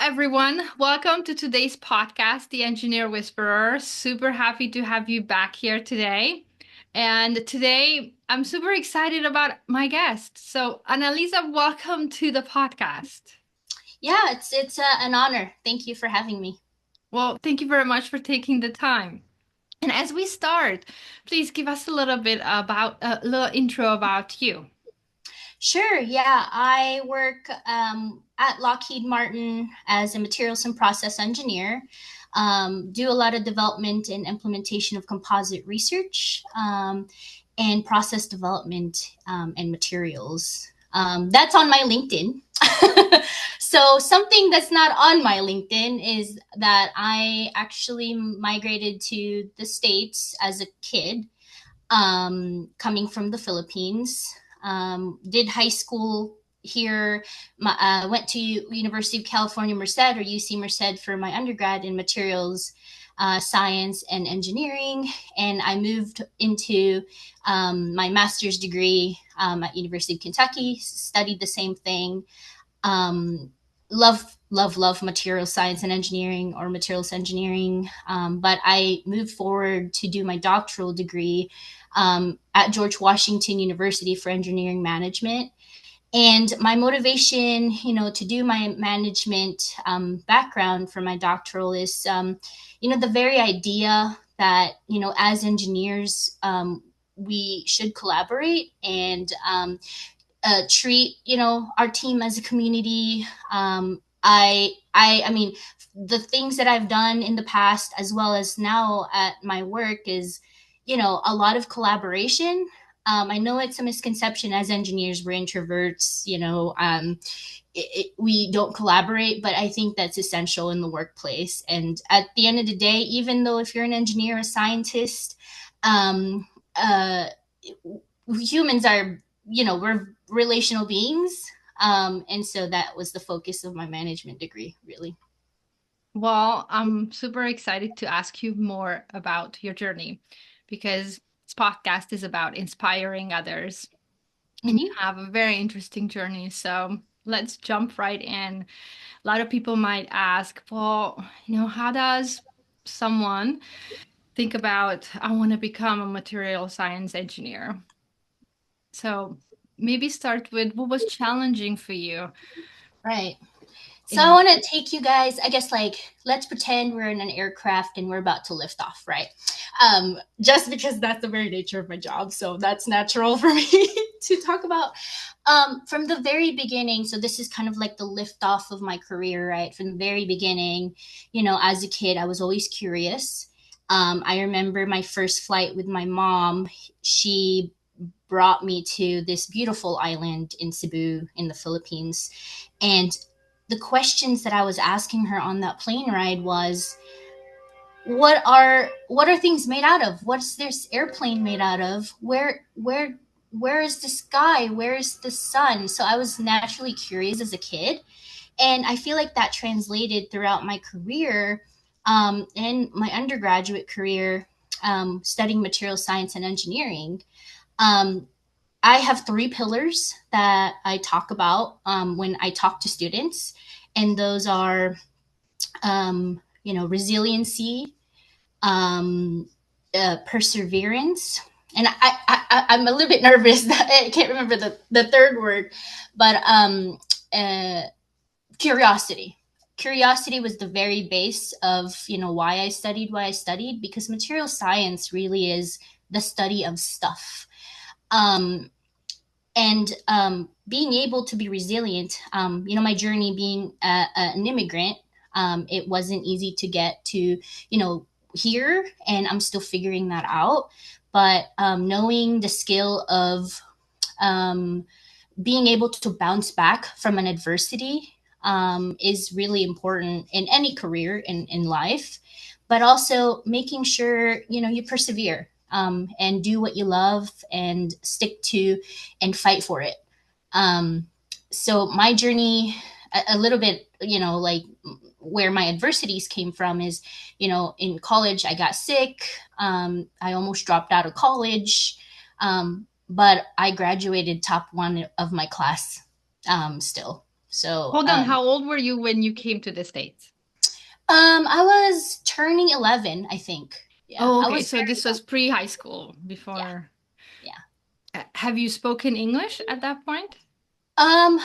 everyone. Welcome to today's podcast, The Engineer Whisperer. Super happy to have you back here today. And today, I'm super excited about my guest. So, Annaliza, welcome to the podcast. Yeah, it's an honor. Thank you for having me. Well, thank you very much for taking the time. And as we start, please give us a little bit about a little intro about you. Sure. Yeah, I work at Lockheed Martin as a materials and process engineer. Do a lot of development and implementation of composite research and process development and materials. That's on my LinkedIn. So something that's not on my LinkedIn is that I actually migrated to the States as a kid, coming from the Philippines. Did high school here. Went to University of California Merced, or UC Merced, for my undergrad in materials science and engineering, and I moved into my master's degree at University of Kentucky. Studied the same thing. um, love material science and engineering, or materials engineering. But I moved forward to do my doctoral degree at George Washington University for engineering management. And my motivation, to do my management background for my doctoral is, the very idea that, as engineers, we should collaborate and treat our team as a community. I mean, the things that I've done in the past as well as now at my work is, a lot of collaboration. I know it's a misconception as engineers, we're introverts. We don't collaborate, but I think that's essential in the workplace. And at the end of the day, even though if you're an engineer, a scientist, um, uh, humans are, we're relational beings. And so that was the focus of my management degree, really. Well, I'm super excited to ask you more about your journey because this podcast is about inspiring others, and you Mm-hmm. have a very interesting journey. So let's jump right in. A lot of people might ask, well, how does someone think about, I want to become a material science engineer? So maybe start with what was challenging for you Right. So I in. want to take you guys, I guess, like, let's pretend we're in an aircraft and we're about to lift off, right? Just because that's the very nature of my job. So that's natural for me to talk about. From the very beginning, so this is kind of like the lift off of my career, right? From the very beginning, as a kid, I was always curious. I remember my first flight with my mom. She brought me to this beautiful island in Cebu in the Philippines. And the questions that I was asking her on that plane ride was, what are things made out of? What's this airplane made out of? Where is the sky? Where is the sun? So I was naturally curious as a kid, and I feel like that translated throughout my career, and my undergraduate career, studying material science and engineering. Um, I have three pillars that I talk about when I talk to students, and those are, resiliency, um, perseverance, and I'm a little bit nervous that I can't remember the third word, but uh, curiosity. Curiosity was the very base of, why I studied, because material science really is the study of stuff. Um, and being able to be resilient, my journey being an immigrant, it wasn't easy to get to, here, and I'm still figuring that out. But knowing the skill of um, being able to bounce back from an adversity is really important in any career in life, but also making sure, you persevere, and do what you love and stick to and fight for it. Um, so my journey, a little bit, like where my adversities came from is, in college, I got sick. I almost dropped out of college. But I graduated top one of my class, still. So, Hold on, how old were you when you came to the States? I was turning 11, I think. Yeah, Oh, I okay. was So very this was young. pre-high school, Yeah, before. yeah. Have you spoken English at that point? Um,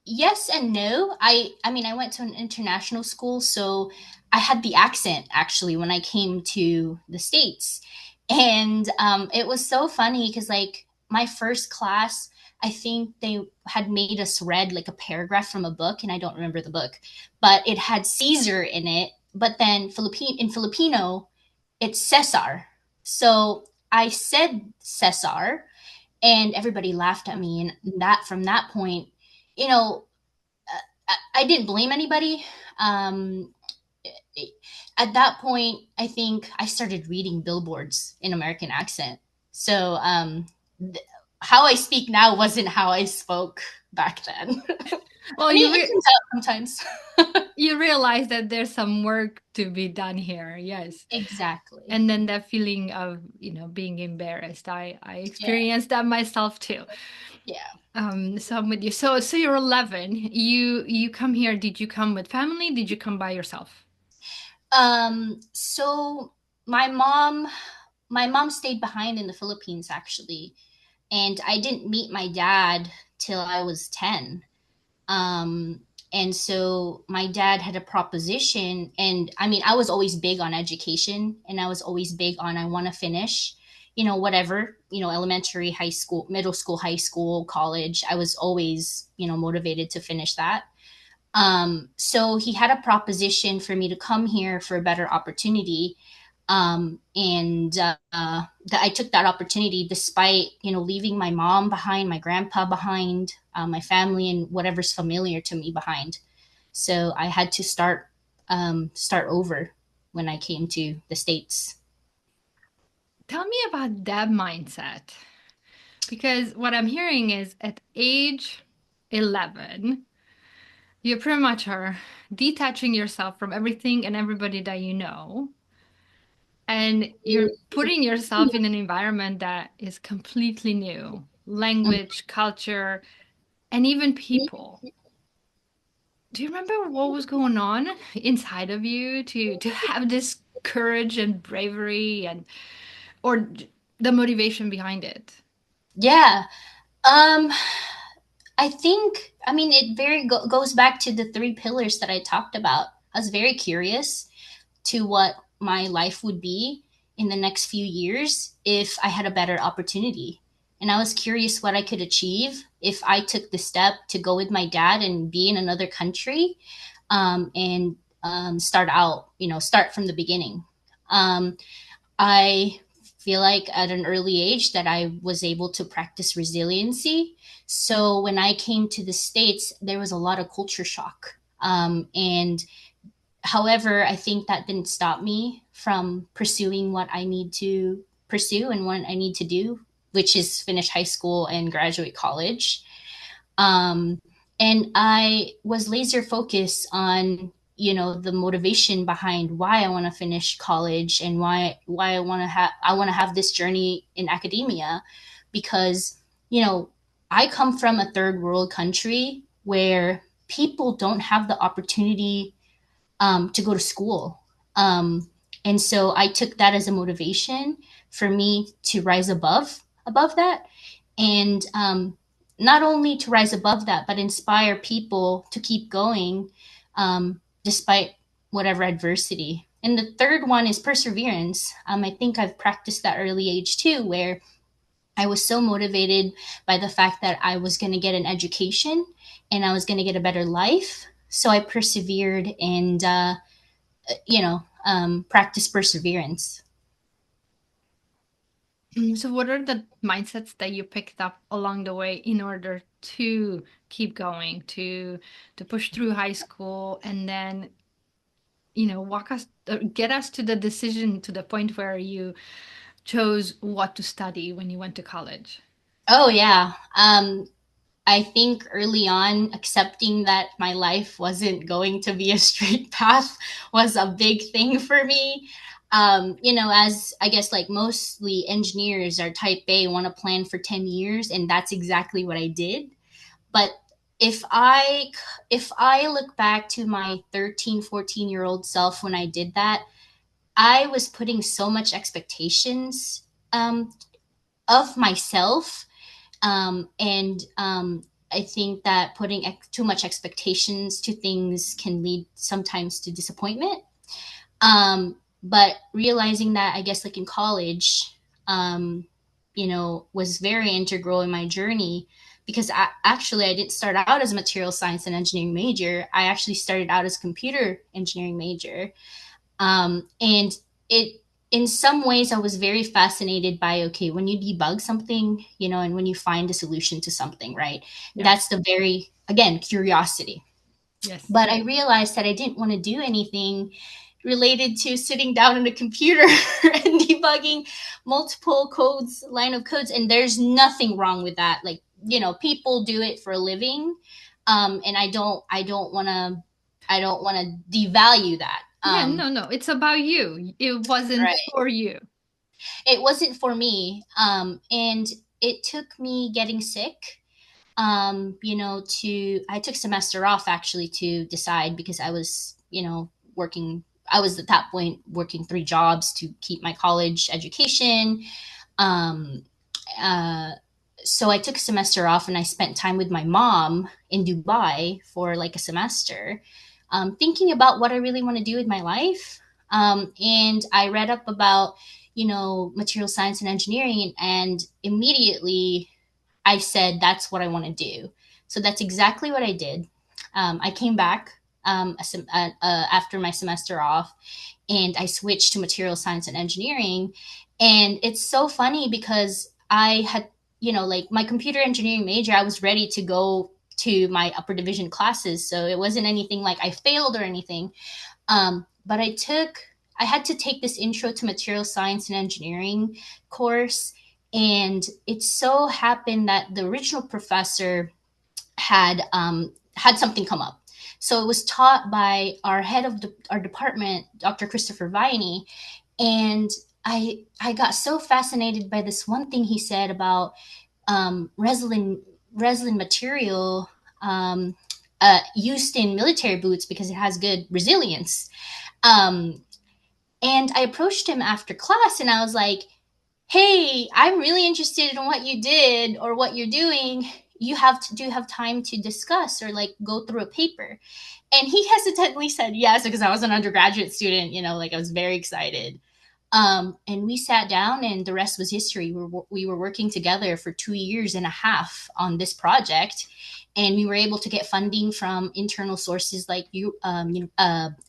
yes and no. I mean, I went to an international school, so I had the accent actually when I came to the States. And it was so funny because like my first class, I think they had made us read like a paragraph from a book, and I don't remember the book, but it had Caesar in it. But then Filipino, it's Cesar. So I said Cesar, and everybody laughed at me. And that from that point, you know, I didn't blame anybody. Um, at that point, I think I started reading billboards in American accent. So th- how I speak now wasn't how I spoke back then. Well, I mean, it comes out sometimes. you realize that there's some work to be done here. Yes. Exactly. And then that feeling of, being embarrassed. I Yeah. experienced that myself too. Yeah. So I'm with you. So you're 11. You come here. Did you come with family? Did you come by yourself? So my mom, my mom stayed behind in the Philippines actually, and I didn't meet my dad till I was 10. Um, and so my dad had a proposition, and I mean, I was always big on education, and I was always big on I want to finish, whatever, elementary, high school, middle school, high school, college. I was always, motivated to finish that. So he had a proposition for me to come here for a better opportunity. And that I took that opportunity despite leaving my mom behind, my grandpa behind, my family, and whatever's familiar to me behind. So I had to start over when I came to the States. Tell me about that mindset. Because what I'm hearing is at age 11, you pretty much are detaching yourself from everything and everybody that you know. And you're putting yourself in an environment that is completely new, language, culture, and even people. Do you remember what was going on inside of you to have this courage and bravery or the motivation behind it? Yeah. Um, I think, I mean, it goes back to the three pillars that I talked about. I was very curious to what my life would be in the next few years if I had a better opportunity. And I was curious what I could achieve if I took the step to go with my dad and be in another country, and start from the beginning. Um, I feel like at an early age that I was able to practice resiliency. So when I came to the States, there was a lot of culture shock. And however, I think that didn't stop me from pursuing what I need to pursue and what I need to do, which is finish high school and graduate college. Um, and I was laser focused on the motivation behind why I want to finish college and why I want to have this journey in academia, because you know I come from a third world country where people don't have the opportunity to go to school. And so I took that as a motivation for me to rise above that, and not only to rise above that, but inspire people to keep going despite whatever adversity. And the third one is perseverance. I think I've practiced that early age too, where I was so motivated by the fact that I was going to get an education and I was going to get a better life. So I persevered and practice perseverance. So what are the mindsets that you picked up along the way in order to keep going, to push through high school and then, walk us get us to the decision to the point where you chose what to study when you went to college? Oh yeah. I think early on, accepting that my life wasn't going to be a straight path was a big thing for me. As I guess like mostly engineers are type A, want to plan for 10 years, and that's exactly what I did. But if I if I look back to my 13, 14-year-old self when I did that, I was putting so much expectations um, of myself, and I think that putting too much expectations to things can lead sometimes to disappointment. But realizing that, I guess, like in college, was very integral in my journey, because I didn't start out as a material science and engineering major. I actually started out as a computer engineering major. And it, in some ways, I was very fascinated by, okay, when you debug something, and when you find a solution to something, right? Yeah. That's the very, again, curiosity. Yes. But I realized that I didn't want to do anything related to sitting down in a computer and debugging multiple line of codes. And there's nothing wrong with that. Like, people do it for a living. And I don't want to devalue that. Yeah, no, no. It's about you. It wasn't Right. for you. It wasn't for me. And it took me getting sick, I took semester off actually to decide, because I was, working, I was at that point working 3 jobs to keep my college education. Um, uh, so I took a semester off and I spent time with my mom in Dubai for like a semester, thinking about what I really want to do with my life. And I read up about, material science and engineering, and immediately I said, that's what I want to do. So that's exactly what I did. I came back after my semester off, and I switched to material science and engineering. And it's so funny because I had, like my computer engineering major, I was ready to go to my upper division classes. So it wasn't anything like I failed or anything. But I had to take this intro to material science and engineering course. And it so happened that the original professor had something come up. So it was taught by our head of our department, Dr. Christopher Viney. And I got so fascinated by this one thing he said about resin material, um, used in military boots because it has good resilience. Um, and I approached him after class and I was like, hey, I'm really interested in what you did or what you're doing. Do you have time to discuss or like go through a paper? And he hesitantly said yes, because I was an undergraduate student, like I was very excited. And we sat down, and the rest was history. We were working together for 2 years and a half on this project, and we were able to get funding from internal sources like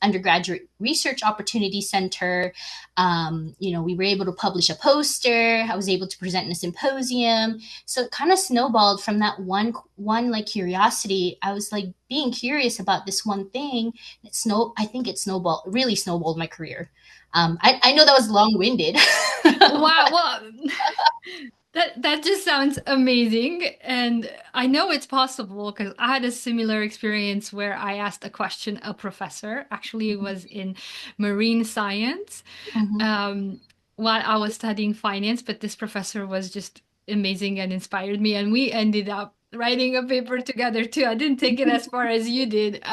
undergraduate research opportunity center. We were able to publish a poster. I was able to present in a symposium. So it kind of snowballed from that one like curiosity. I was like being curious about this one thing. I think it really snowballed my career. I know that was long winded. Wow. Well, that just sounds amazing. And I know it's possible because I had a similar experience where I asked a question a professor. Actually, it was in marine science. Mhm. Um, while I was studying finance, but this professor was just amazing and inspired me. And we ended up writing a paper together too. I didn't take it as far as you did,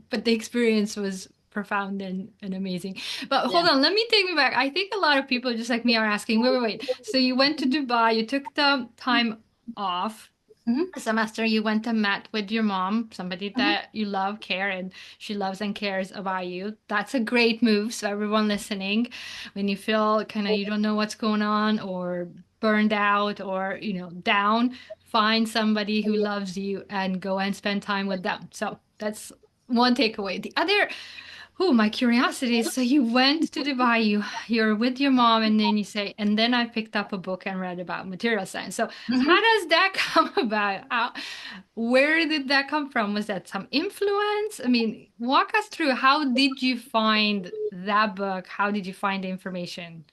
but the experience was profound and amazing. But Yeah. hold on, let me take me back. I think a lot of people just like me are asking, wait, wait, wait. So you went to Dubai, you took the time off Mhm. a semester, you went and met with your mom, somebody Mhm. that you love, care, and she loves and cares about you. That's a great move. So everyone listening, when you feel kind of you don't know what's going on or burned out or down, find somebody who loves you and go and spend time with them. So that's one takeaway. The other, oh, my curiosity is, so you went to Dubai, you're with your mom, and then you say, and then I picked up a book and read about material science. So how Mhm. does that come about? Where did that come from? Was that some influence? I mean, walk us through, how did you find that book? How did you find the information?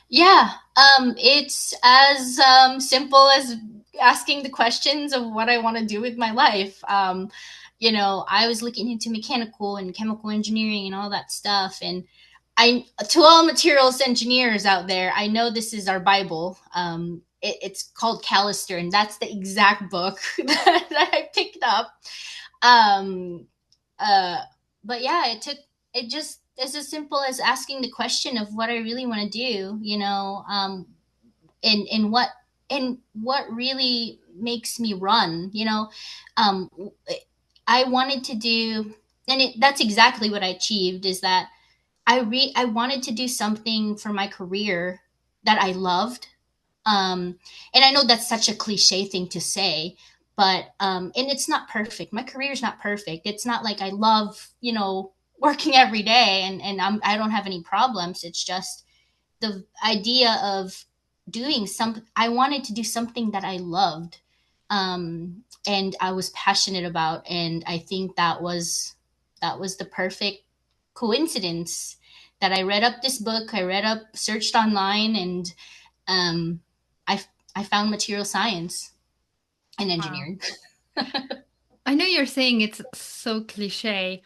Yeah, it's as simple as asking the questions of what I want to do with my life. I was looking into mechanical and chemical engineering and all that stuff. And to all materials engineers out there, I know this is our Bible. It's called Callister, and that's the exact book that I picked up. um uh but yeah, it just it's as simple as asking the question of what I really want to do, and what really makes me run, um I wanted to do, and that's exactly what I achieved, is that I wanted to do something for my career that I loved. And I know that's such a cliche thing to say, but and it's not perfect. My career is not perfect. It's not like I love, working every day, and I don't have any problems. It's just the idea of doing some. I wanted to do something that I loved, and I was passionate about, and I think that was the perfect coincidence that I read up this book. I read up, searched online, and um, I I found material science and Wow. engineering. I know you're saying it's so cliche,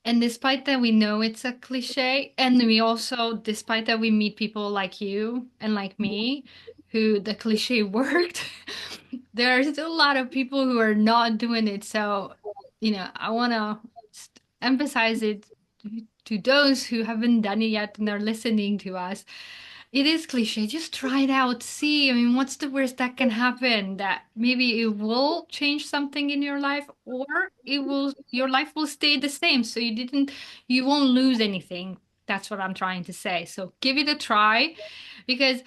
and despite that, we know it's a cliche. And we also, despite that, we meet people like you and like me who the cliche worked. There are still a lot of people who are not doing it. So, I want to emphasize it to those who haven't done it yet and are listening to us. It is cliche. Just try it out. See, I mean, what's the worst that can happen? That maybe it will change something in your life, or your life will stay the same. So you won't lose anything. That's what I'm trying to say. So give it a try, because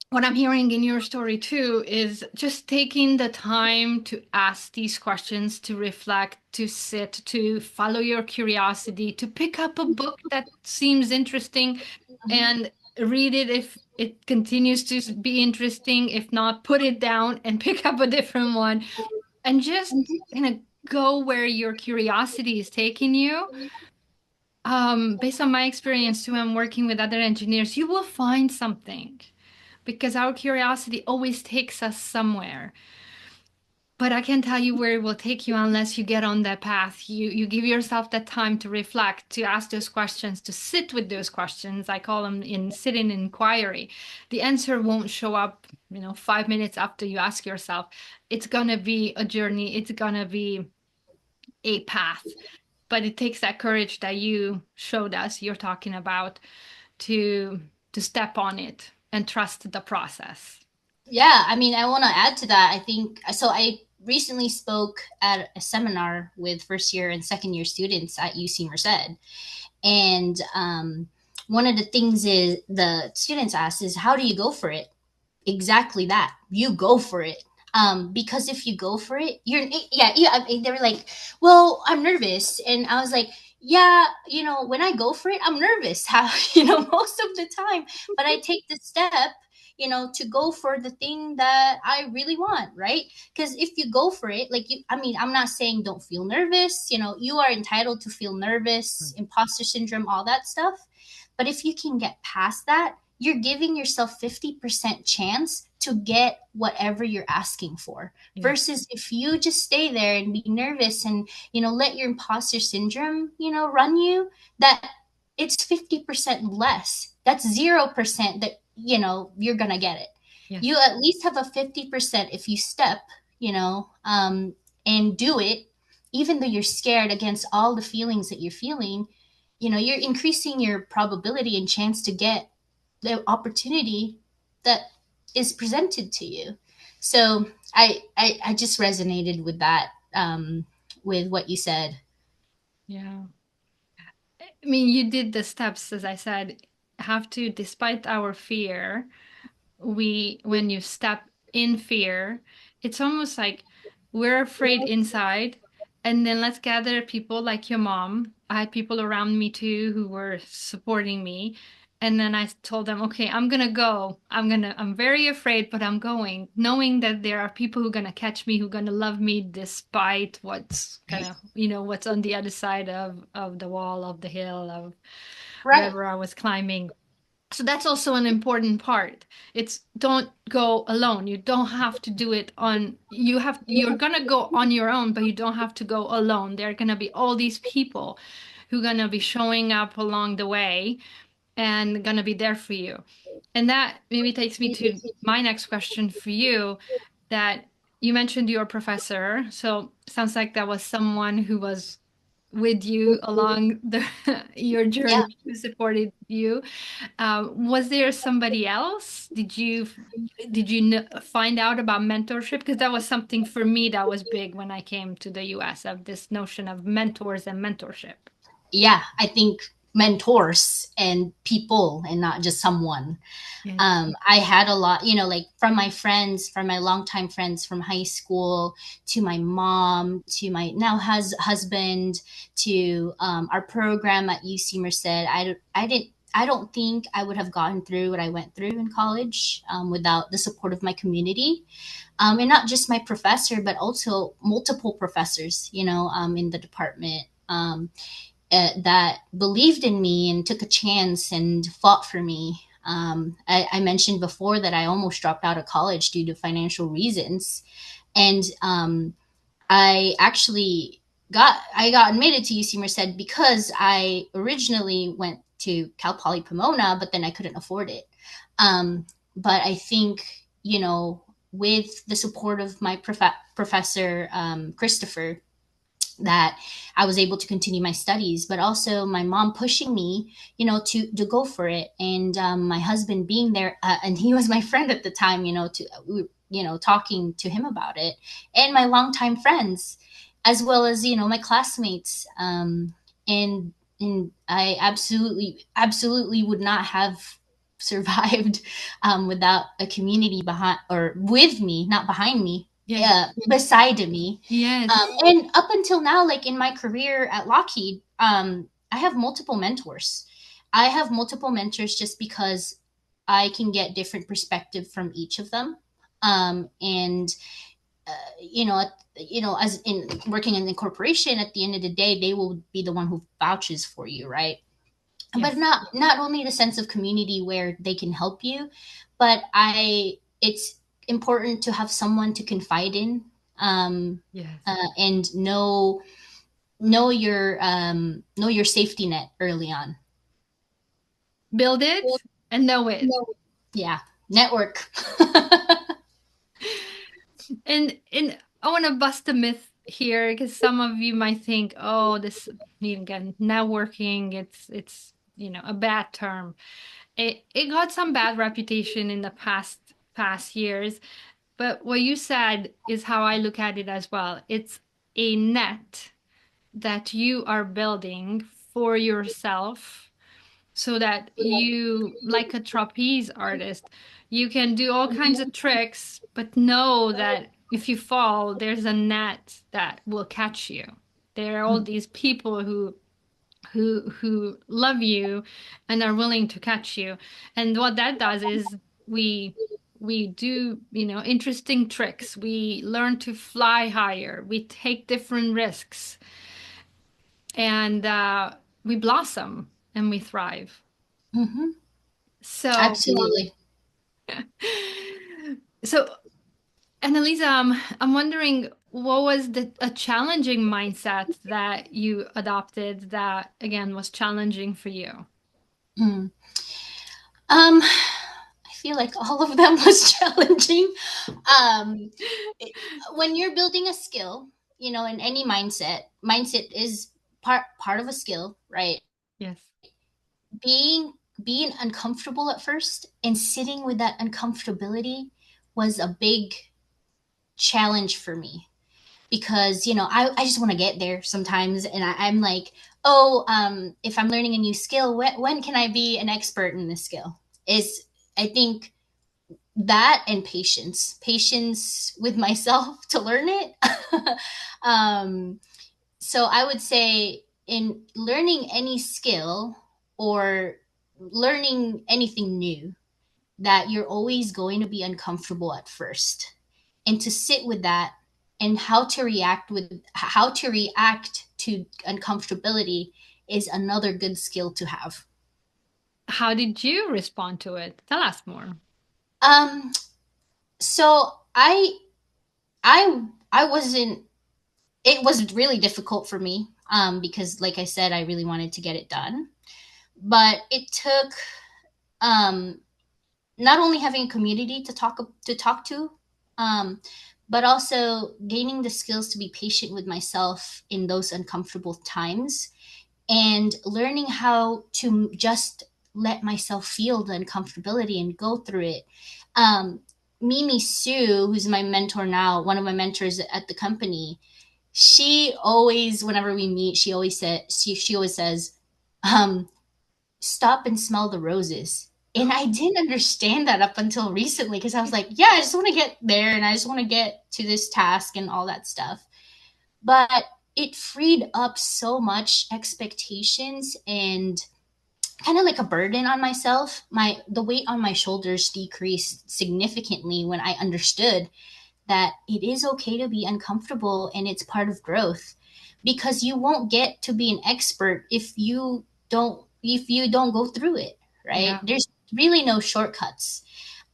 what I'm hearing in your story too is just taking the time to ask these questions, to reflect, to sit, to follow your curiosity, to pick up a book that seems interesting and read it if it continues to be interesting. If not, put it down and pick up a different one, and just kind of go where your curiosity is taking you. Based on my experience too, I'm working with other engineers, you will find something because our curiosity always takes us somewhere. But I can't tell you where it will take you unless you get on that path. You give yourself that time to reflect, to ask those questions, to sit with those questions. I call them in sit-in inquiry. The answer won't show up, 5 minutes after you ask yourself. It's gonna be a journey. It's gonna be a path. But it takes that courage that you showed us, you're talking about, to to step on it and trust the process. Yeah, I mean, I want to add to that. I think so. I recently spoke at a seminar with first year and second year students at UC Merced, and one of the things is the students asked is, how do you go for it? Exactly that. You go for it. Because if you go for it, yeah. I mean, they were like, well, I'm nervous. And I was like, yeah, when I go for it, I'm nervous, how, most of the time. But I take the step, to go for the thing that I really want, right? Because if you go for it, like I mean, I'm not saying don't feel nervous. You are entitled to feel nervous, imposter syndrome, all that stuff. But if you can get past that, you're giving yourself 50% chance to get whatever you're asking for, Yeah. versus if you just stay there and be nervous and let your imposter syndrome run you, that it's 50% less. That's 0% that you're gonna get it. You Yes. at least have a 50% if you step, you know um and do it, even though you're scared, against all the feelings that you're feeling. You're increasing your probability and chance to get the opportunity that is presented to you. So I just resonated with that, with what you said. Yeah. I mean, you did the steps, as I said, have to, despite our fear, when you step in fear, it's almost like we're afraid inside, and then let's gather people like your mom. I had people around me too who were supporting me, and then I told them, okay, I'm gonna go. I'm very afraid, but I'm going, knowing that there are people who are gonna catch me, who are gonna love me despite what's gonna, what's on the other side of the wall, of the hill, of Right. wherever I was climbing. So that's also an important part. It's don't go alone. You don't have to do it on, you're gonna go on your own, but you don't have to go alone. There are gonna be all these people who are gonna be showing up along the way and gonna be there for you. And that maybe takes me to my next question for you, that You mentioned your professor, so sounds like that was someone who was with you along the your Yeah. journey, who supported you. Was there somebody else? Find out about mentorship? Because that was something for me that was big when I came to the US, of this notion of mentors and mentorship. Yeah, I think mentors and people and not just someone. Yes. I had a lot, like from my friends, from my longtime friends from high school, to my mom, to my now husband, to our program at UC Merced. I don't think I would have gotten through what I went through in college without the support of my community, and not just my professor, but also multiple professors, in the department. That believed in me and took a chance and fought for me. I mentioned before that I almost dropped out of college due to financial reasons, and I actually got admitted to UC Merced because I originally went to Cal Poly Pomona, but then I couldn't afford it. Um, but I think with the support of my professor Christopher, that I was able to continue my studies, but also my mom pushing me, to go for it, and my husband being there, and he was my friend at the time, talking to him about it, and my longtime friends, as well as my classmates, and I absolutely would not have survived without a community behind or with me, not behind me, Yes. beside me. Yes. And up until now, like in my career at Lockheed, I have multiple mentors. I have multiple mentors just because I can get different perspective from each of them. And as in working in the corporation, at the end of the day, they will be the one who vouches for you, right? But Yes. not only the sense of community where they can help you, but it's important to have someone to confide in, Yes. and know your safety net early on. Build it and know it. Yeah, network. And I want to bust a myth here, because some of you might think, oh, this, again, networking, it's a bad term. It got some bad reputation in the past years, but what you said is how I look at it as well. It's a net that you are building for yourself, so that you, like a trapeze artist, you can do all kinds of tricks, but know that if you fall, there's a net that will catch you. There are all these people who love you and are willing to catch you. And what that does is we do, interesting tricks. We learn to fly higher. We take different risks, and we blossom and we thrive. Hmm. So, Absolutely. so Annalisa, I'm wondering, what was a challenging mindset that you adopted that again was challenging for you? Mm. I feel like all of them was challenging. Um, it- when you're building a skill, in any mindset is part of a skill, right? Yes. being being uncomfortable at first and sitting with that uncomfortability was a big challenge for me, because I just want to get there sometimes, and I'm like, oh, if I'm learning a new skill, when can I be an expert in this skill? Is I think that, and patience with myself to learn it. um, so I would say, in learning any skill or learning anything new, that you're always going to be uncomfortable at first, and to sit with that, and how to react to uncomfortability is another good skill to have. How did you respond to it? Tell us more. um so I wasn't it was really difficult for me, because like I said, I really wanted to get it done, but it took, um not only having a community to talk to, um, but also gaining the skills to be patient with myself in those uncomfortable times and learning how to just let myself feel the uncomfortability and go through it. Um, Mimi Sue, who's my mentor now, one of my mentors at the company, she always, whenever we meet, she always says, um, "Stop and smell the roses." And I didn't understand that up until recently because I was like, yeah, I just want to get there and I just want to get to this task and all that stuff. But it freed up so much expectations and kind of like a burden on myself. The weight on my shoulders decreased significantly when I understood that it is okay to be uncomfortable and it's part of growth, because you won't get to be an expert if you don't go through it, right? Yeah. There's really no shortcuts.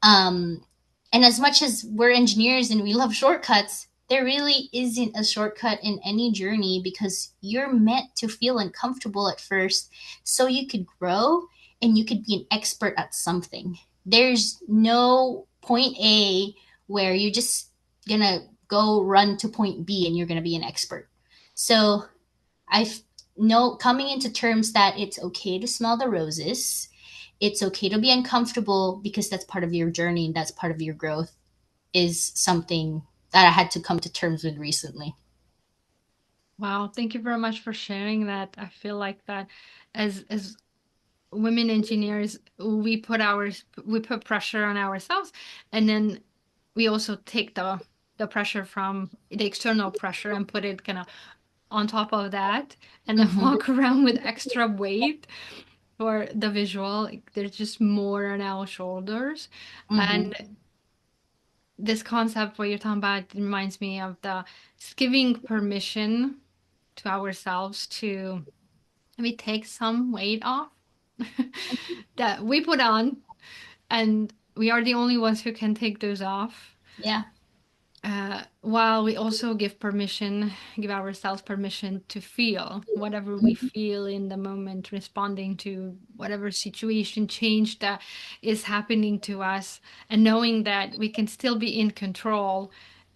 um, and as much as we're engineers and we love shortcuts, there really isn't a shortcut in any journey, because you're meant to feel uncomfortable at first so you could grow and you could be an expert at something. There's no point A where you're just gonna go run to point B and you're gonna be an expert. So I know coming into terms that it's okay to smell the roses, it's okay to be uncomfortable because that's part of your journey and that's part of your growth, is something that I had to come to terms with recently. Wow, thank you very much for sharing that. I feel like that as women engineers, we put pressure on ourselves, and then we also take the pressure from the external pressure and put it kind of on top of that, and then Mm-hmm. walk around with extra weight for the visual. Like, there's just more on our shoulders. And Mm-hmm. this concept what you're talking about reminds me of the giving permission to ourselves to maybe take some weight off that we put on, and we are the only ones who can take those off. Yeah. While we also give ourselves permission to feel whatever we feel in the moment, responding to whatever situation change that is happening to us, and knowing that we can still be in control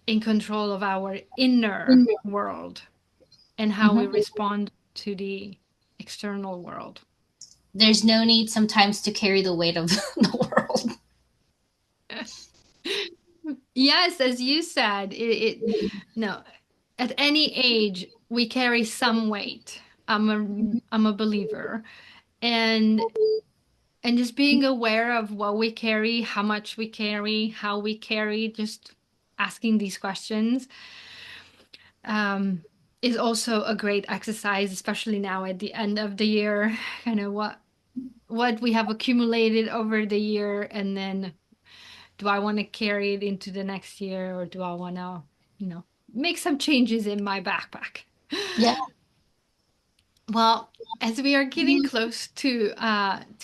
of our inner world and how we Mm-hmm. respond to the external world. There's no need sometimes to carry the weight of the world. Yes, as you said, no, at any age we carry some weight. I'm a believer, and just being aware of what we carry, how much we carry, how we carry, just asking these questions um, is also a great exercise, especially now at the end of the year. Kind of what we have accumulated over the year, and then do I want to carry it into the next year, or do I want to, you know, make some changes in my backpack? Yeah. Well, as we are getting close to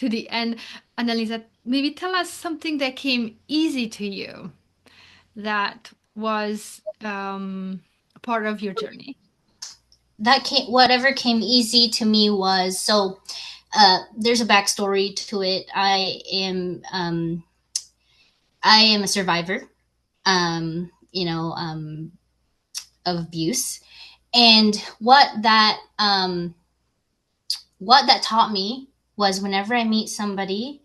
the end, Annalisa, maybe tell us something that came easy to you that was part of your journey. That came, whatever came easy to me was, so there's a backstory to it. I am a survivor, you know, of abuse. And what that taught me was, whenever I meet somebody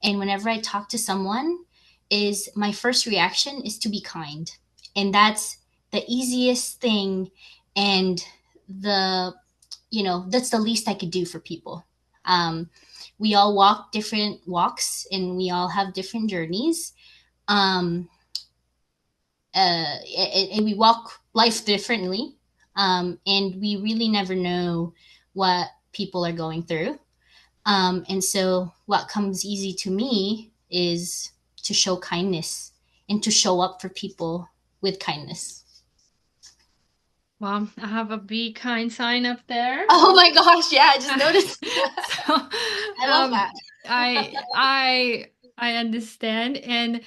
and whenever I talk to someone, is my first reaction is to be kind. And that's the easiest thing, and the that's the least I could do for people. Um, we all walk different walks and we all have different journeys. Um, and we walk life differently. And we really never know what people are going through. And so, what comes easy to me is to show kindness and to show up for people with kindness. Well, I have a be kind sign up there. Oh my gosh, yeah, I just noticed. So I love um that. I I I understand, and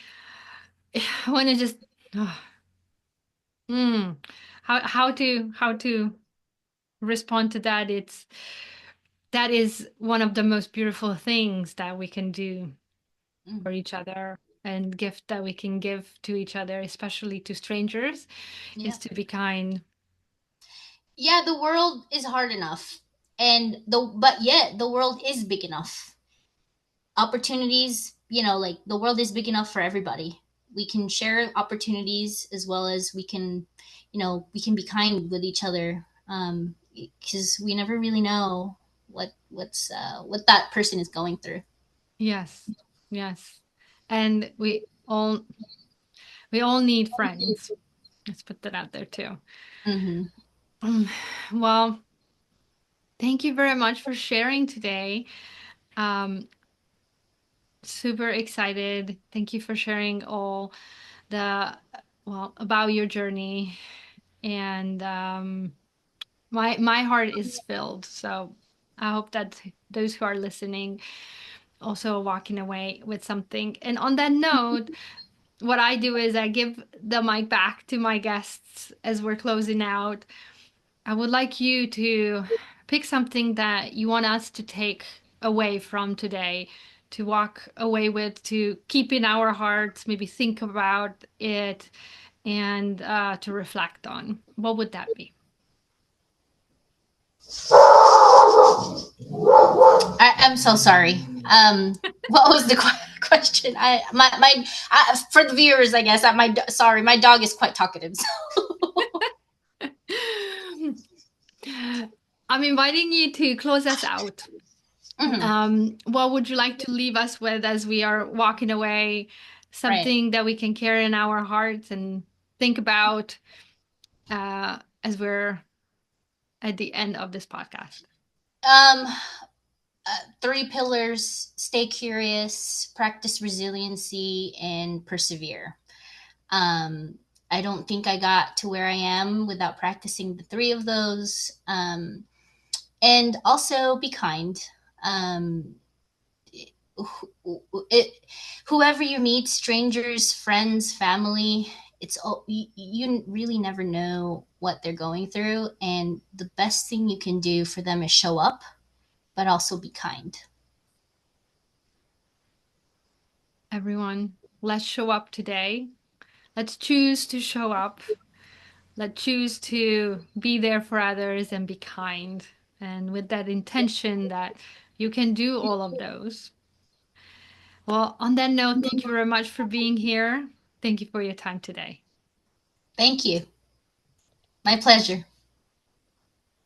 I want to just oh, mm, how to respond to that. That is one of the most beautiful things that we can do for Mm. each other, and gift that we can give to each other, especially to strangers, Yeah. is to be kind. Yeah, the world is hard enough. But yet the world is big enough. Opportunities, like the world is big enough for everybody. We can share opportunities as well as we can be kind with each other. Because we never really know what that person is going through. Yes, yes. And we all need friends. Let's put that out there too. Hmm. Um, Well, thank you very much for sharing today. Um, Super excited. Thank you for sharing all the about your journey, and my heart is filled. So I hope that those who are listening also walking away with something. And on that note, what I do is I give the mic back to my guests as we're closing out. I would like you to pick something that you want us to take away from today, to walk away with, to keep in our hearts, maybe think about it, and to reflect on. What would that be? I'm so sorry. What was the question? For the viewers, I guess. Sorry, my dog is quite talkative. I'm inviting you to close us out. Mhm. What would you like to leave us with as we are walking away? Right. Something that we can carry in our hearts and think about as we're at the end of this podcast. Um, Three pillars: stay curious, practice resiliency, and persevere. Um, I don't think I got to where I am without practicing the three of those. And also be kind. Um, it, Whoever you meet, strangers, friends, family, you really never know what they're going through, and the best thing you can do for them is show up, but also be kind. Everyone, let's show up today. Let's choose to show up. Let's choose to be there for others and be kind. And with that intention that you can do all of those. Well, on that note, thank you very much for being here. Thank you for your time today. Thank you. My pleasure.